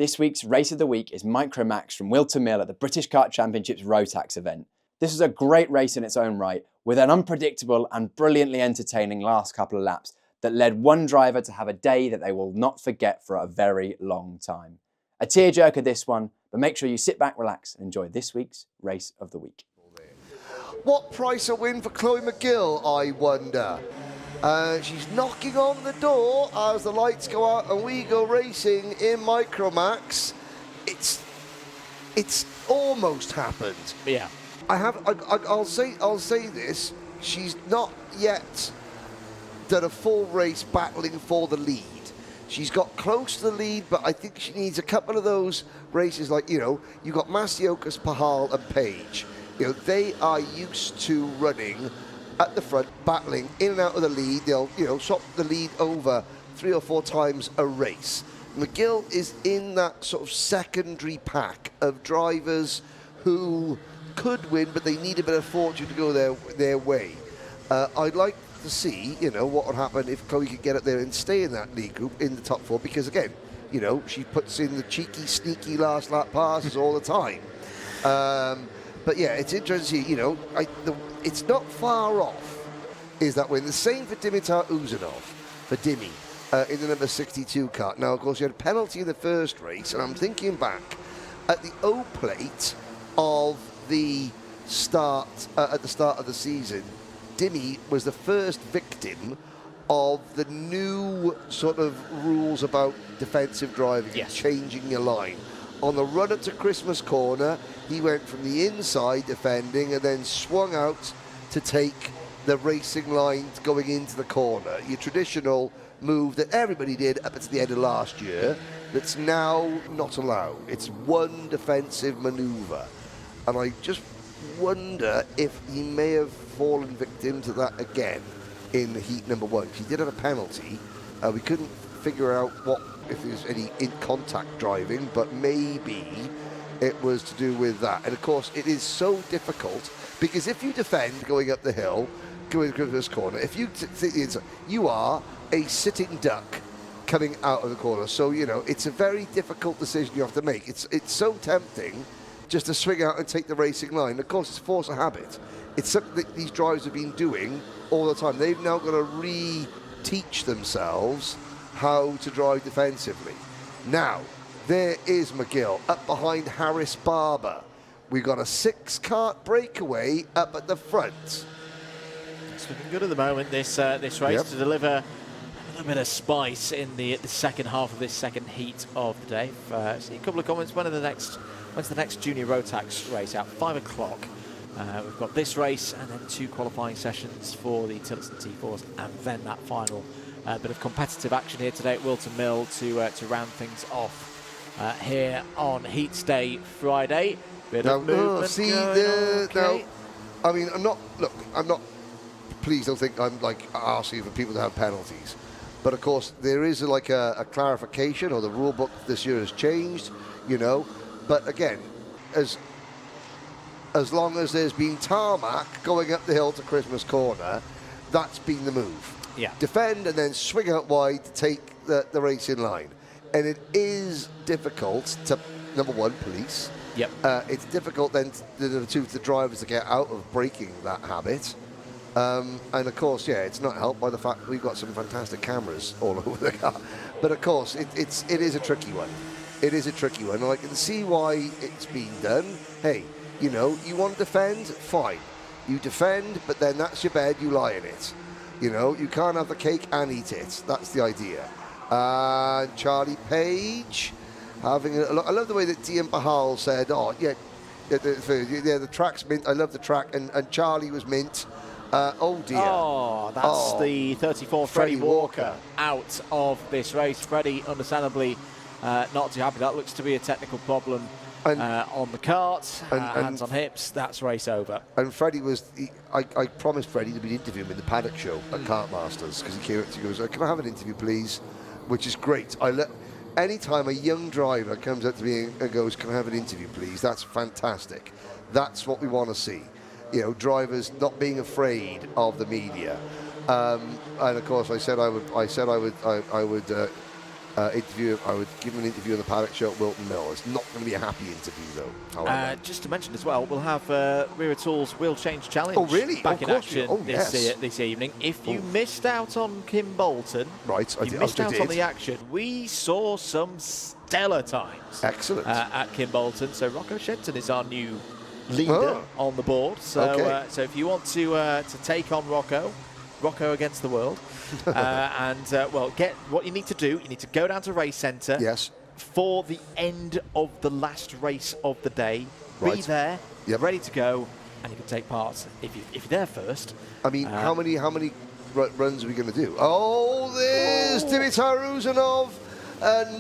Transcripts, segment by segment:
This week's race of the week is Micromax from Whilton Mill at the British Kart Championships Rotax event. This was a great race in its own right, with an unpredictable and brilliantly entertaining last couple of laps that led one driver to have a day that they will not forget for a very long time. A tearjerker this one, but make sure you sit back, relax and enjoy this week's race of the week. What price a win for Chloe McGill, I wonder? She's knocking on the door as the lights go out and we go racing in Micromax. It's almost happened. Yeah. I'll say this. She's not yet done a full race battling for the lead. She's got close to the lead, but I think she needs a couple of those races like, you've got Masiokas, Pahal and Page. They are used to running at the front, battling in and out of the lead. They'll, swap the lead over 3 or 4 times a race. McGill is in that sort of secondary pack of drivers who could win, but they need a bit of fortune to go their way. I'd like to see, what would happen if Chloe could get up there and stay in that lead group in the top 4, because again, she puts in the cheeky, sneaky last lap passes all the time. But yeah, it's interesting to see, it's not far off, is that win. The same for Dimitar Uzanov, for Dimi, in the number 62 kart. Now, of course, you had a penalty in the first race, and I'm thinking back at the O plate of the start, at the start of the season, Dimi was the first victim of the new sort of rules about defensive driving, yes, changing your line. On the run up to Christmas corner, he went from the inside defending and then swung out to take the racing line going into the corner. Your traditional move that everybody did up to the end of last year, that's now not allowed. It's one defensive manoeuvre. And I just wonder if he may have fallen victim to that again in the heat number 1. He did have a penalty. We couldn't figure out if there's any in-contact driving, but maybe it was to do with that. And of course, it is so difficult, because if you defend going up the hill, going to this corner, if you are a sitting duck coming out of the corner. So, it's a very difficult decision you have to make. It's so tempting just to swing out and take the racing line. Of course, it's force of habit. It's something that these drivers have been doing all the time. They've now got to re-teach themselves how to drive defensively. Now, there is McGill up behind Harris Barber. We've got a 6-kart breakaway up at the front. It's looking good at the moment, this race, yep, to deliver a little bit of spice in the second half of this second heat of the day. See a couple of comments. When's the next junior Rotax race out? 5 o'clock. We've got this race and then 2 qualifying sessions for the Tillotson T4s, and then that final bit of competitive action here today at Whilton Mill to round things off here on Heats Day Friday. Bit of movement now, I mean, I'm not, please don't think I'm asking for people to have penalties. But of course, there is a clarification, or the rule book this year has changed, But again, as long as there's been tarmac going up the hill to Christmas corner, that's been the move. Yeah. Defend and then swing out wide to take the racing line. And it is difficult to, number 1, police. Yep. It's difficult then to the drivers to get out of breaking that habit. And of course, it's not helped by the fact that we've got some fantastic cameras all over the car. But of course, it is a tricky one. It is a tricky one. And I can see why it's being done. Hey, you want to defend? Fine. You defend, but then that's your bed, you lie in it. You can't have the cake and eat it. That's the idea. Charlie Page having a look. I love the way that Dian Bahal said, the track's mint. I love the track. And Charlie was mint. Oh, dear. Oh, that's the 34, Freddie Walker, out of this race. Freddie, understandably, not too happy. That looks to be a technical problem on the kart. Hands on hips. That's race over. And Freddie I promised Freddie that we'd interview him in the paddock show at Kartmasters, because he goes, can I have an interview, please? Which is great. Anytime a young driver comes up to me and goes, can I have an interview, please? That's fantastic. That's what we want to see. Drivers not being afraid of the media. And of course, I said I would interview. I would give him an interview on the Paddock Show at Whilton Mill. It's not going to be a happy interview, though. Just to mention as well, we'll have Rear Tools Wheel Change Challenge back in action this evening. If you missed out on Kim Bolton, you missed out on the action. We saw some stellar times. Excellent. At Kim Bolton. So Rocco Shenton is our new leader on the board. So, so if you want to take on Rocco against the world, well, get what you need to do. You need to go down to Race Centre. Yes. For the end of the last race of the day. Be there, ready to go, and you can take part if you're there first. I mean, how many runs are we going to do? Oh, there's Dimitar Uzanov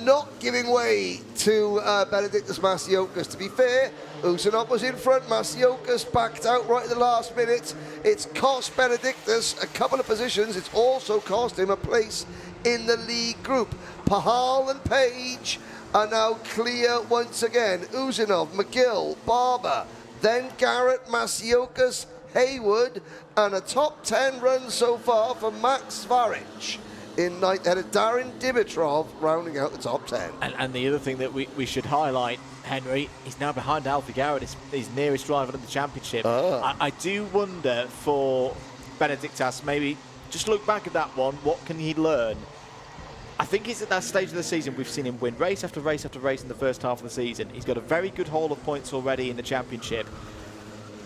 not giving way to Benedictus Masiokas. To be fair, Uzanov was in front. Masiokas backed out right at the last minute. It's cost Benedictus a couple of positions. It's also cost him a place in the lead group. Pahal and Page are now clear once again. Uzanov, McGill, Barber, then Garrett, Masiokas, Haywood, and a top 10 run so far for Max Svaric in ninth, headed Darren Dimitrov rounding out the top 10. And the other thing that we should highlight, Henry, he's now behind Alfie Garrett, his nearest rival in the championship. I do wonder for Benedictus, maybe just look back at that one, what can he learn? I think he's at that stage of the season. We've seen him win race after race after race in the first half of the season. He's got a very good haul of points already in the championship.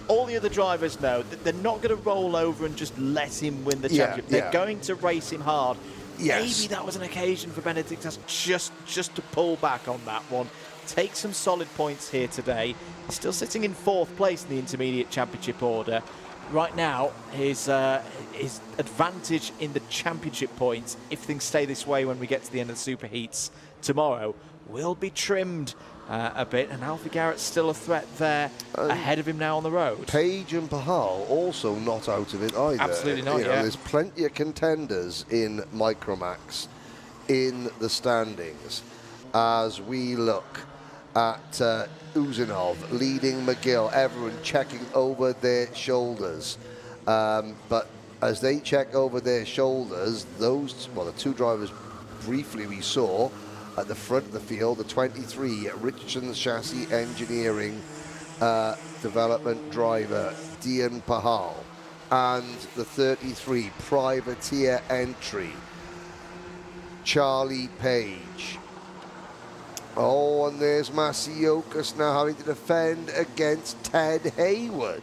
All the other drivers know that they're not going to roll over and just let him win the championship. They're going to race him hard. Maybe that was an occasion for Benedictus just to pull back on that one. Take some solid points here today. He's still sitting in 4th place in the intermediate championship order. Right now, his advantage in the championship points, if things stay this way when we get to the end of the super heats tomorrow, will be trimmed a bit, and Alfie Garrett's still a threat there ahead of him now on the road. Page and Pahal also not out of it either. Absolutely not, There's plenty of contenders in Micromax in the standings as we look at Uzanov leading McGill, everyone checking over their shoulders. But as they check over their shoulders, the two drivers briefly we saw at the front of the field, the 23 Richardson Chassis Engineering development driver, Dian Pahal, and the 33 privateer entry, Charlie Page. Oh, and there's Masiokas now having to defend against Ted Haywood.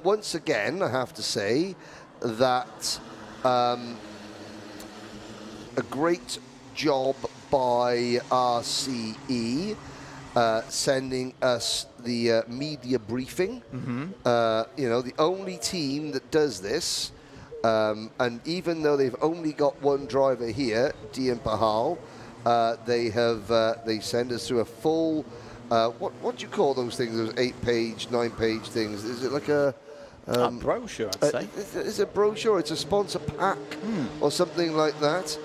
Once again, I have to say that a great job by RCE sending us the media briefing. The only team that does this, and even though they've only got one driver here, Dian Pahal, they send us through a full what do you call those things, those 8-page 9-page things? Is it like a brochure, I'd say? It's a brochure, it's a sponsor pack or something like that.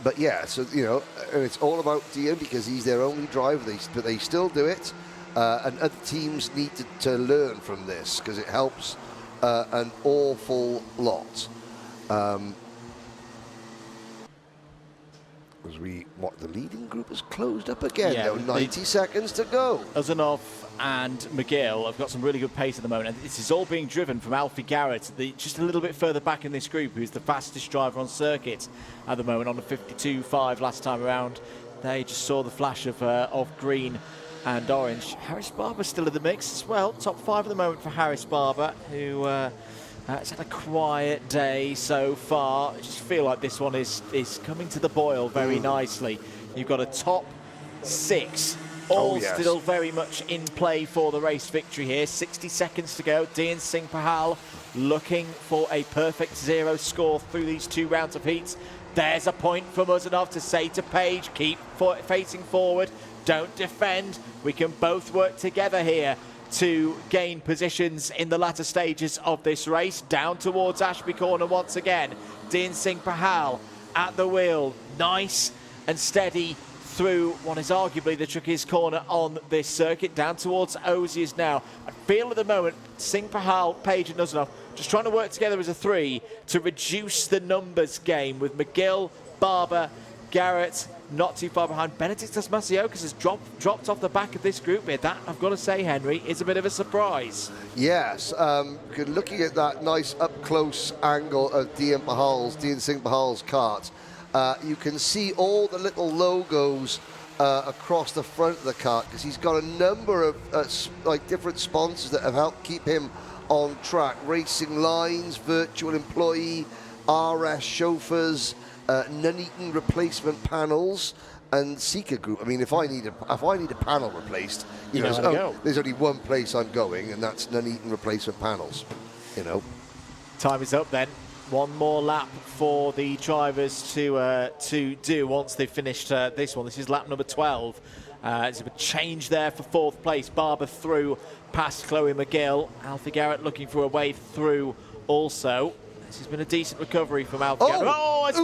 But yeah, so and it's all about Dian because he's their only driver, but they still do it, and other teams need to learn from this because it helps an awful lot. The leading group has closed up again. Yeah, 90 seconds to go. Uzanov and McGill have got some really good pace at the moment, and this is all being driven from Alfie Garrett, just a little bit further back in this group, who's the fastest driver on circuit at the moment on the 52.5 last time around. They just saw the flash of green and orange. Harris Barber still in the mix as well. Top 5 at the moment for Harris Barber, who has had a quiet day so far. I just feel like this one is coming to the boil very nicely. You've got a top 6, all still very much in play for the race victory here. 60 seconds to go. Dian Singh Pahal looking for a perfect 0 score through these 2 rounds of heats. There's a point for Uzanov to say to Page, keep facing forward, don't defend. We can both work together here to gain positions in the latter stages of this race. Down towards Ashby Corner once again. Dian Singh Pahal at the wheel. Nice and steady through what is arguably the trickiest corner on this circuit. Down towards Oziers now. I feel at the moment Singh Pahal, Page and Uzanov just trying to work together as a 3 to reduce the numbers game with McGill, Barber, Garrett, not too far behind. Benedictus Masiokas has dropped off the back of this group here. That, I've got to say, Henry, is a bit of a surprise. Yes, looking at that nice up-close angle of Dean Singh Bahal's kart, you can see all the little logos across the front of the kart, because he's got a number of different sponsors that have helped keep him on track. Racing Lines, Virtual Employee, RS Chauffeurs, Nuneaton Replacement Panels, and Seeker Group. I mean, if I need a panel replaced, there's only one place I'm going, and that's Nuneaton Replacement Panels. Time is up then. One more lap for the drivers to do once they've finished this one. This is lap number 12. There's a change there for 4th place. Barber through past Chloe McGill. Alfie Garrett looking for a way through also. This has been a decent recovery from Alfie Garrett. Oh, it's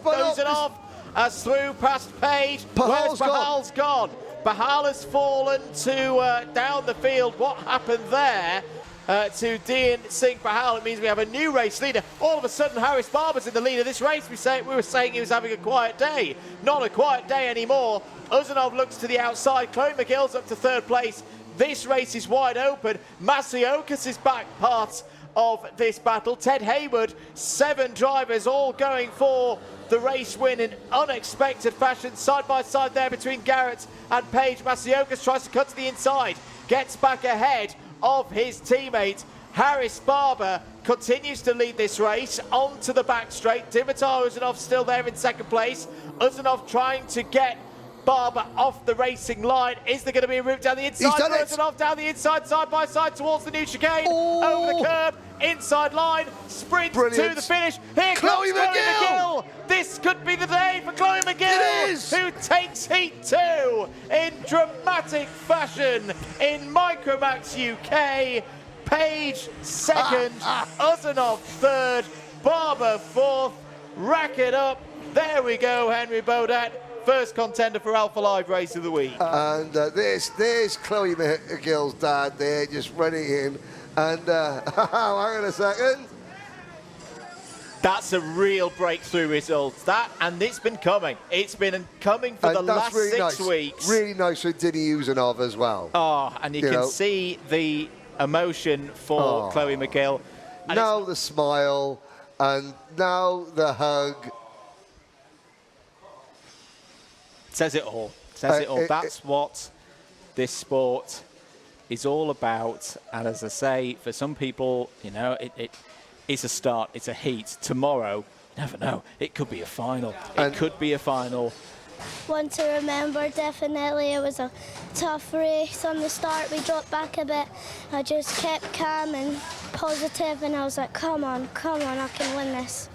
dozing off as through past Page. Where's Bahal's gone? Bahal has fallen to down the field. What happened there? To Dean Singh Bahal, it means we have a new race leader. All of a sudden, Harris Barber's in the lead of this race. We were saying he was having a quiet day. Not a quiet day anymore. Uzanov looks to the outside. Chloe McGill's up to 3rd place. This race is wide open. Masiokas is back part of this battle. Ted Hayward, 7 drivers all going for the race win in unexpected fashion. Side by side there between Garrett and Page. Masiokas tries to cut to the inside. Gets back ahead of his teammate. Harris Barber continues to lead this race onto the back straight. Dimitar Uzanov still there in 2nd place. Uzanov trying to get Barber off the racing line. Is there going to be a route down the inside? Uzanov down the inside, side by side towards the new chicane. Oh. Over the curb, inside line, sprint to the finish. Here Chloe comes McGill. Chloe McGill. This could be the day for Chloe McGill, It is. who takes heat 2 in dramatic fashion in Micromax UK. Page 2nd, Uzanov 3rd, Barber 4th. Rack it up. There we go, Henry Beaudet. First contender for Alpha Live Race of the Week. And there's Chloe McGill's dad there, just running in. And hang on a second. That's a real breakthrough result. And it's been coming. It's been coming for the last really 6 weeks. Really nice for Dini Uzanov as well. Oh, and you can see the emotion for Chloe McGill. And now the smile, and now the hug. Says it all. Says it all. That's what this sport is all about. And as I say, for some people, it's a start. It's a heat. Tomorrow, you never know. It could be a final. It could be a final. One to remember, definitely. It was a tough race. On the start, we dropped back a bit. I just kept calm and positive, and I was like, come on, I can win this.